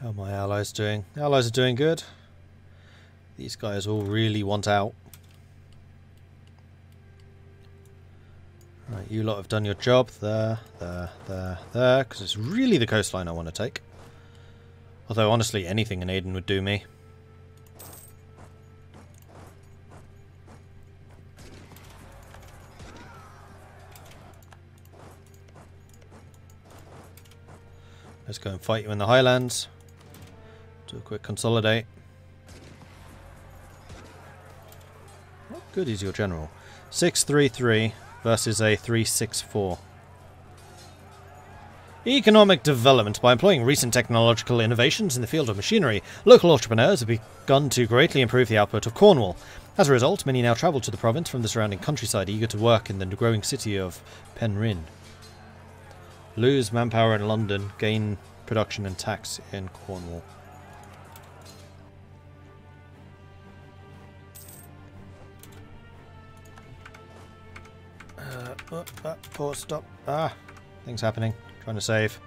How are my allies doing? Allies are doing good. These guys all really want out. Right, you lot have done your job. There, because it's really the coastline I want to take. Although, honestly, anything in Aden would do me. Let's go and fight you in the Highlands. Do a quick consolidate. What good is your general? 633 versus a 364. Economic development. By employing recent technological innovations in the field of machinery, local entrepreneurs have begun to greatly improve the output of Cornwall. As a result, many now travel to the province from the surrounding countryside, eager to work in the growing city of Penryn. Lose manpower in London, gain production and tax in Cornwall. Port stop. Ah, things happening. Trying to save.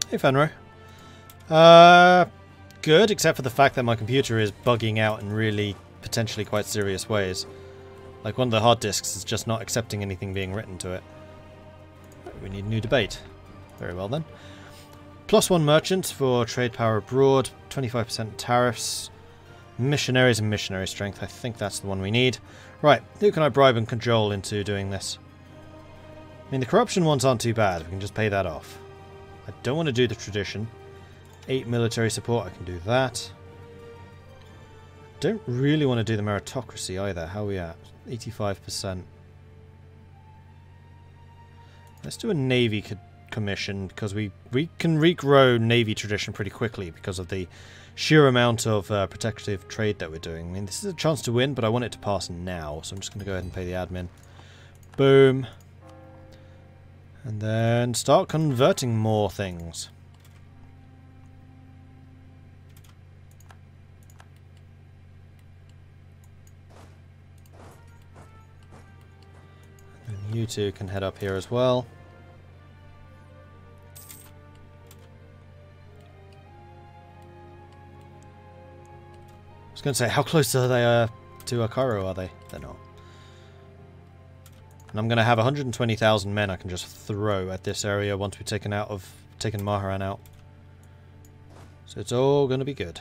Hey, Fenro. Good, except for the fact that my computer is bugging out in really potentially quite serious ways. Like one of the hard disks is just not accepting anything being written to it. We need a new debate. Very well then. +1 merchants for trade power abroad, 25% tariffs, missionaries and missionary strength. I think that's the one we need. Right, who can I bribe and cajole into doing this? I mean, the corruption ones aren't too bad. We can just pay that off. I don't want to do the tradition. 8 military support, I can do that. Don't really want to do the meritocracy either. How are we at? 85%. Let's do a navy commission, because we can regrow navy tradition pretty quickly because of the sheer amount of protective trade that we're doing. I mean, this is a chance to win, but I want it to pass now, so I'm just going to go ahead and pay the admin. Boom. And then start converting more things. And you two can head up here as well. I was going to say, how close are they to Cairo are they? They're not. And I'm going to have 120,000 men I can just throw at this area once we've taken Maharan out. So it's all going to be good.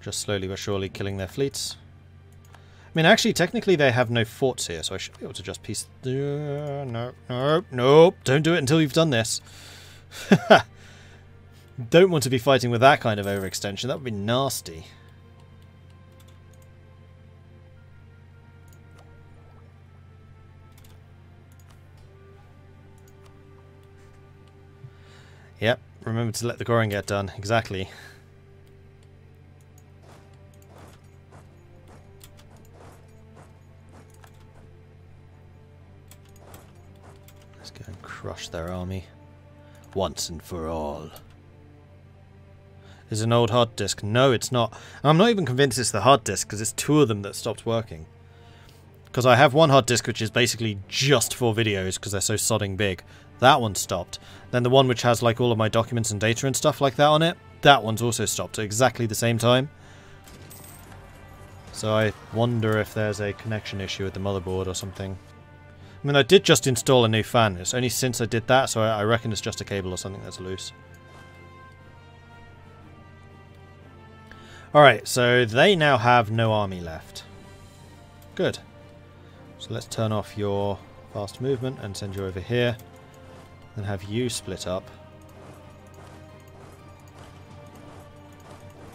Just slowly but surely killing their fleets. I mean, actually, technically they have no forts here, so I should be able to just piece... Nope. Don't do it until you've done this. Don't want to be fighting with that kind of overextension. That would be nasty. Yep, remember to let the goring get done. Exactly. Let's go and crush their army. Once and for all. Is it an old hard disk? No, it's not. I'm not even convinced it's the hard disk, because it's 2 of them that stopped working. Because I have one hard disk which is basically just for videos, because they're so sodding big. That one stopped. Then the one which has like all of my documents and data and stuff like that on it, that one's also stopped at exactly the same time. So I wonder if there's a connection issue with the motherboard or something. I mean, I did just install a new fan. It's only since I did that, so I reckon it's just a cable or something that's loose. Alright, so they now have no army left. Good. So let's turn off your fast movement and send you over here. Then have you split up.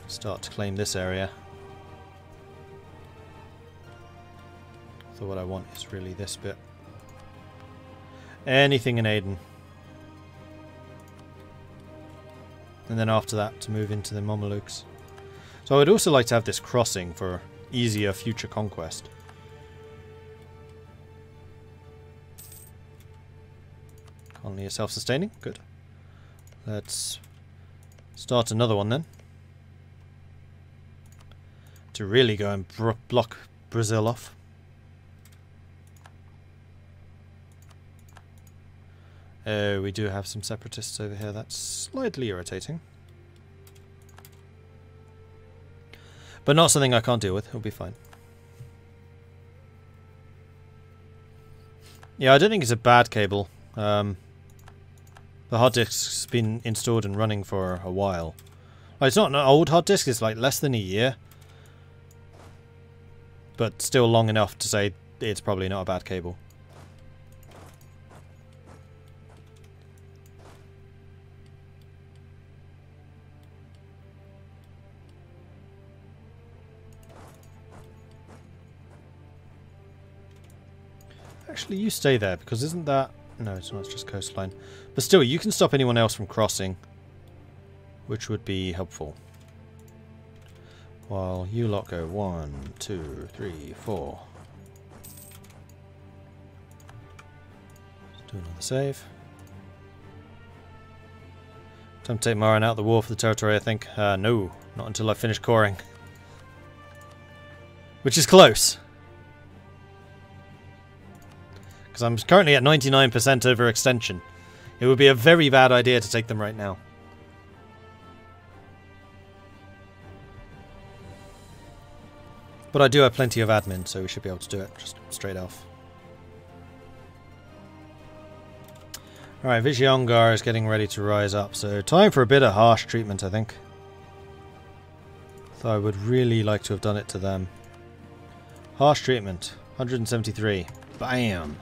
Start to claim this area. So what I want is really this bit. Anything in Aden. And then after that to move into the Mamelukes. So I would also like to have this crossing for easier future conquest. Colony is self-sustaining. Good. Let's start another one then. to really go and block Brazil off. We do have some separatists over here. That's slightly irritating. But not something I can't deal with. It'll be fine. Yeah, I don't think it's a bad cable. The hard disk's been installed and running for a while. Like, it's not an old hard disk, it's like less than a year. But still long enough to say it's probably not a bad cable. Actually, you stay there, because isn't that... No, it's not, it's just coastline. But still, you can stop anyone else from crossing, which would be helpful. While you lot go 1, 2, 3, 4. Let's do another save. Time to take Marin out of the war for the territory, I think. No, not until I finish coring. Which is close. Because I'm currently at 99% overextension. It would be a very bad idea to take them right now. But I do have plenty of admin, so we should be able to do it just straight off. Alright, Vijayanagara is getting ready to rise up, so time for a bit of harsh treatment, I think. Though I would really like to have done it to them. Harsh treatment, 173. Bam!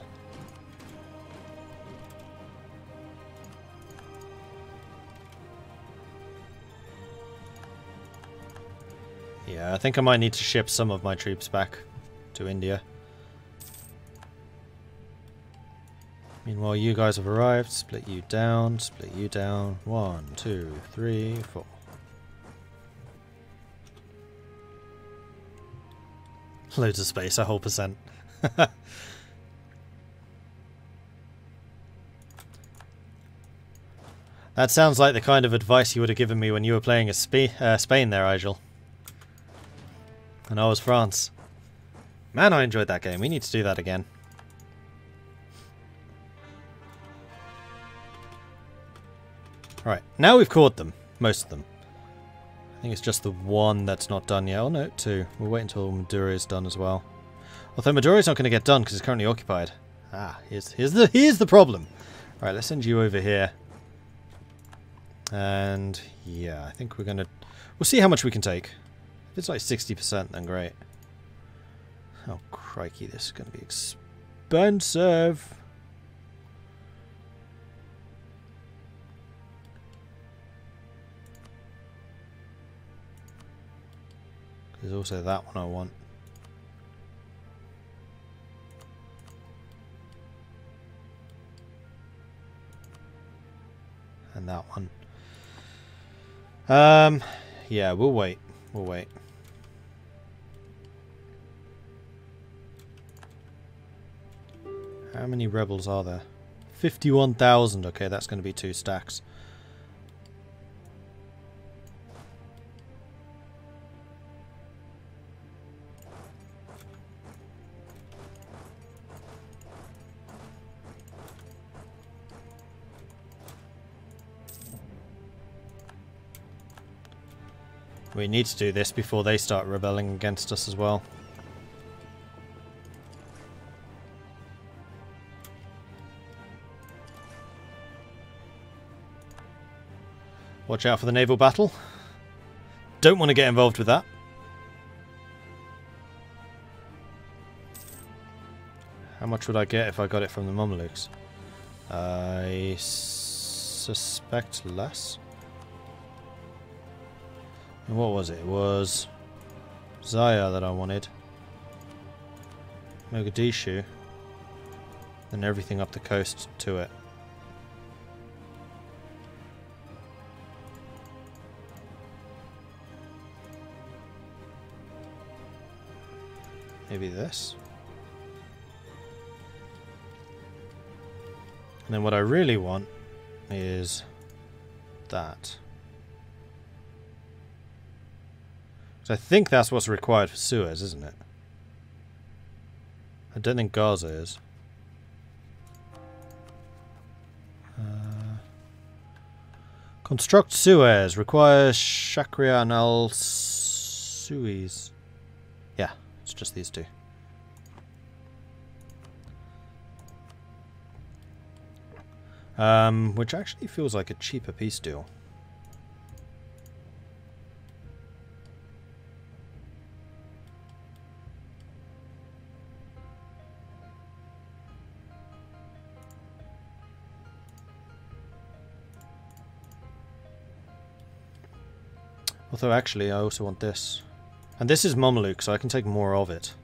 Yeah, I think I might need to ship some of my troops back to India. Meanwhile, you guys have arrived. Split you down, split you down. 1, 2, 3, 4. Loads of space, a whole percent. That sounds like the kind of advice you would have given me when you were playing as Spain there, Igel. And I was France. Man, I enjoyed that game. We need to do that again. Alright, now we've caught them. Most of them. I think it's just the one that's not done yet. Oh no, 2. We'll wait until Madura is done as well. Although Madura is not going to get done because it's currently occupied. Ah, here's the problem. Alright, let's send you over here. And yeah, I think we're going to... We'll see how much we can take. If it's like 60%, then great. Oh, crikey, this is going to be expensive. There's also that one I want. And that one. Yeah, we'll wait. We'll wait. How many rebels are there? 51,000. Okay, that's going to be 2 stacks. We need to do this before they start rebelling against us as well. Watch out for the naval battle. Don't want to get involved with that. How much would I get if I got it from the Mamelukes? I suspect less. And what was it? It was Zaya that I wanted. Mogadishu. And everything up the coast to it. Maybe this. And then what I really want is that. So I think that's what's required for Suez, isn't it? I don't think Gaza is. Construct Suez. Requires Shakria and Al Suez. Yeah, it's just these two. Which actually feels like a cheaper peace deal. Although actually I also want this. And this is Mameluke, so I can take more of it.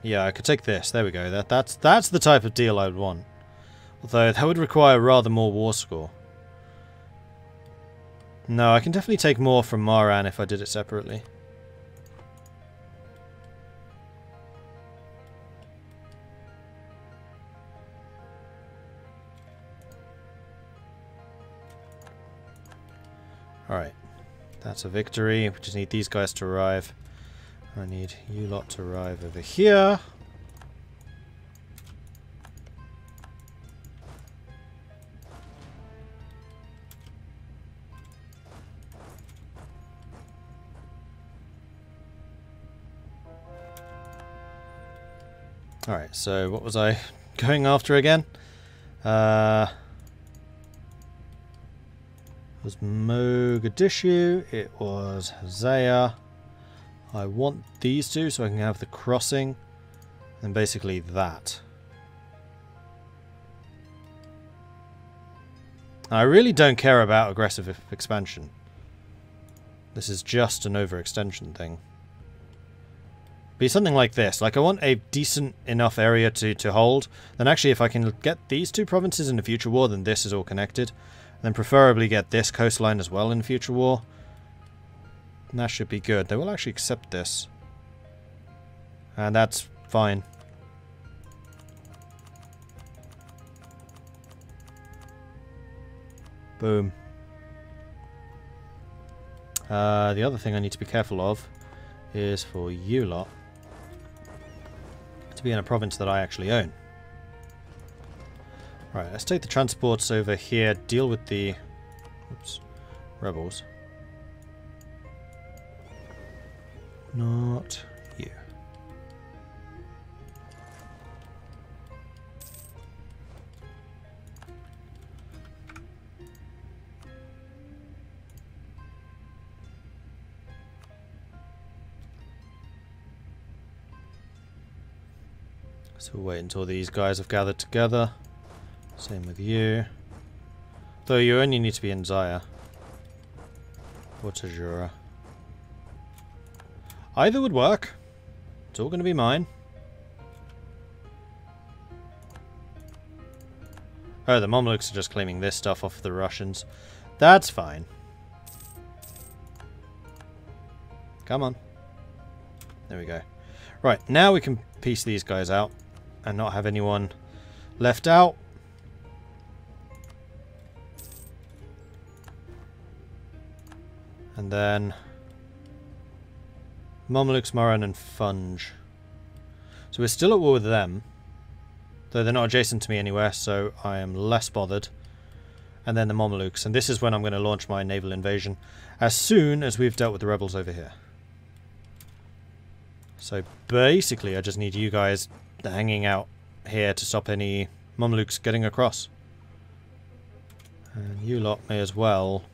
Yeah, I could take this. There we go. That's the type of deal I would want. Although that would require rather more war score. No, I can definitely take more from Maran if I did it separately. Alright. That's a victory. We just need these guys to arrive. I need you lot to arrive over here. Alright, so what was I going after again? It was Mogadishu, it was Hosea. I want these two so I can have the crossing, and basically that. I really don't care about aggressive expansion. This is just an overextension thing. Be something like this. Like, I want a decent enough area to hold. Then actually, if I can get these two provinces in a future war, then this is all connected. And then preferably get this coastline as well in future war. And that should be good. They will actually accept this. And that's fine. Boom. The other thing I need to be careful of is for you lot to be in a province that I actually own. Right, let's take the transports over here, deal with the rebels. Not you. So we'll wait until these guys have gathered together. Same with you. Though you only need to be in Zaya. Or Tajura. Either would work. It's all going to be mine. Oh, the Mamelukes are just claiming this stuff off the Russians. That's fine. Come on. There we go. Right, now we can piece these guys out and not have anyone left out. And then Mamelukes, Maran and Funge. So we're still at war with them. Though they're not adjacent to me anywhere, so I am less bothered. And then the Mamelukes. And this is when I'm going to launch my naval invasion. As soon as we've dealt with the rebels over here. So basically I just need you guys hanging out here to stop any Mamelukes getting across. And you lot may as well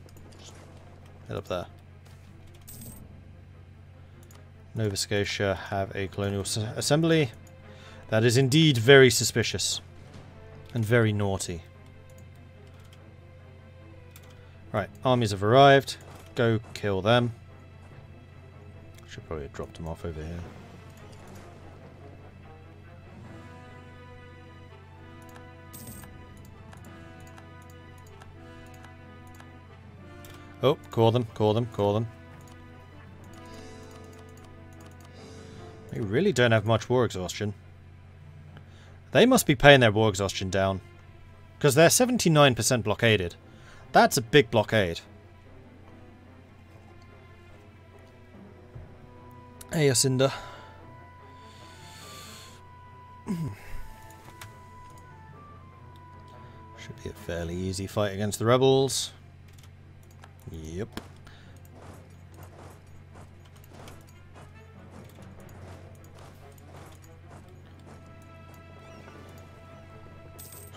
head up there. Nova Scotia have a colonial assembly. That is indeed very suspicious. And very naughty. Right, armies have arrived. Go kill them. Should probably have dropped them off over here. Oh, call them, call them, call them. They really don't have much war exhaustion. They must be paying their war exhaustion down. Because they're 79% blockaded. That's a big blockade. Hey, Yacinda. Should be a fairly easy fight against the rebels. Yep.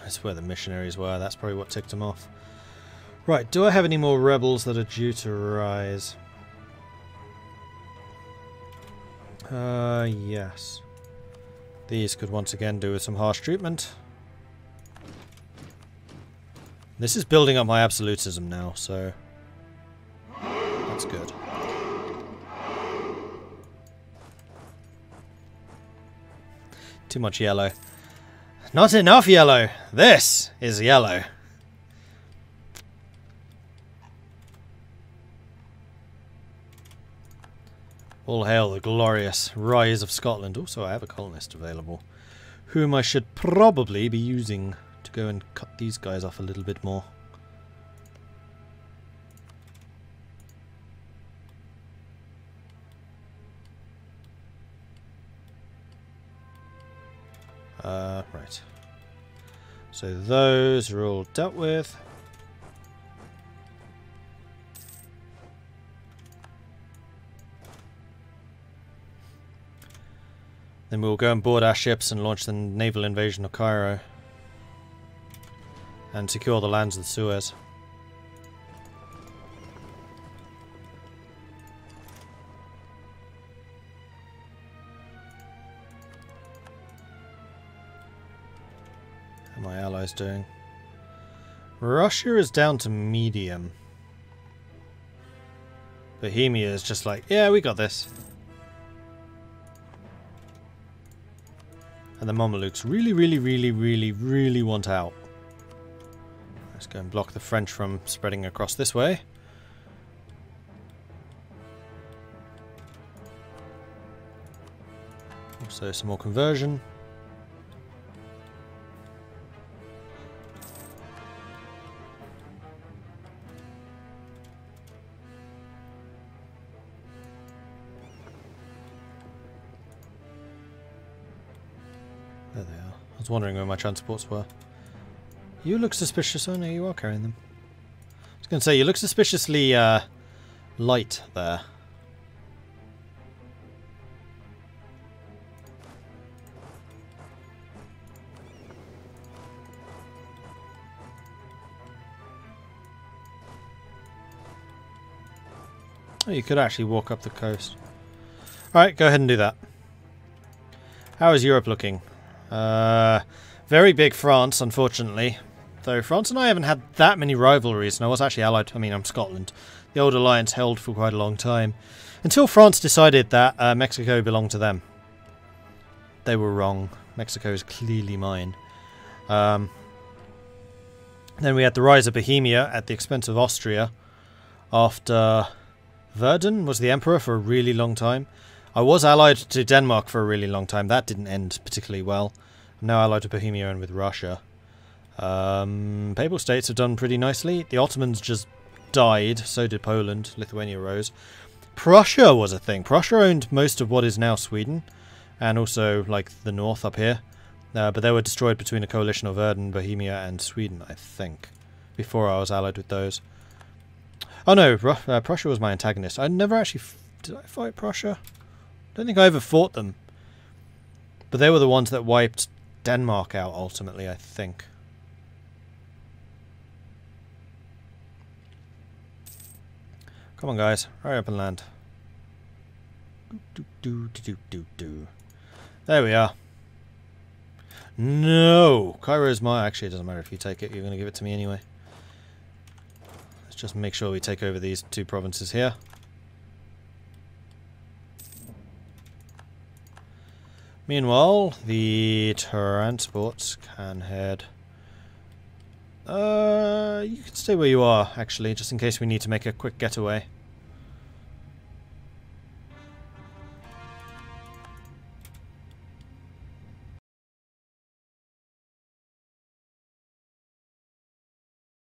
That's where the missionaries were. That's probably what ticked them off. Right, do I have any more rebels that are due to rise? Yes. These could once again do with some harsh treatment. This is building up my absolutism now, so that's good. Too much yellow. Not enough yellow! This is yellow. All hail the glorious rise of Scotland. Also, I have a colonist available, whom I should probably be using to go and cut these guys off a little bit more. Right. So those are all dealt with. Then we'll go and board our ships and launch the naval invasion of Cairo. And secure the lands of the Suez. How are my allies doing? Russia is down to medium. Bohemia is just like, yeah, we got this. And the Mamelukes really want out. Let's go and block the French from spreading across this way. Also some more conversion. There they are. I was wondering where my transports were. You look suspicious. Oh no, you are carrying them. I was going to say, you look suspiciously light there. Oh, you could actually walk up the coast. Alright, go ahead and do that. How is Europe looking? Very big France, unfortunately. Though France and I haven't had that many rivalries, and I was actually allied. I mean, I'm Scotland. The old alliance held for quite a long time. Until France decided that Mexico belonged to them. They were wrong. Mexico is clearly mine. Then we had the rise of Bohemia at the expense of Austria. After Verden was the emperor for a really long time. I was allied to Denmark for a really long time. That didn't end particularly well. I'm now allied to Bohemia and with Russia. Papal states have done pretty nicely. The Ottomans just died. So did Poland. Lithuania rose. Prussia was a thing. Prussia owned most of what is now Sweden. And also, like, the north up here. But they were destroyed between a coalition of Verden, Bohemia and Sweden, I think. Before I was allied with those. Oh no, Prussia was my antagonist. I never actually... Did I fight Prussia? I don't think I ever fought them. But they were the ones that wiped Denmark out, ultimately, I think. Come on, guys. Hurry up and land. There we are. No! Cairo's my... Actually, it doesn't matter if you take it. You're going to give it to me anyway. Let's just make sure we take over these two provinces here. Meanwhile, the transports can head... you can stay where you are, actually, just in case we need to make a quick getaway.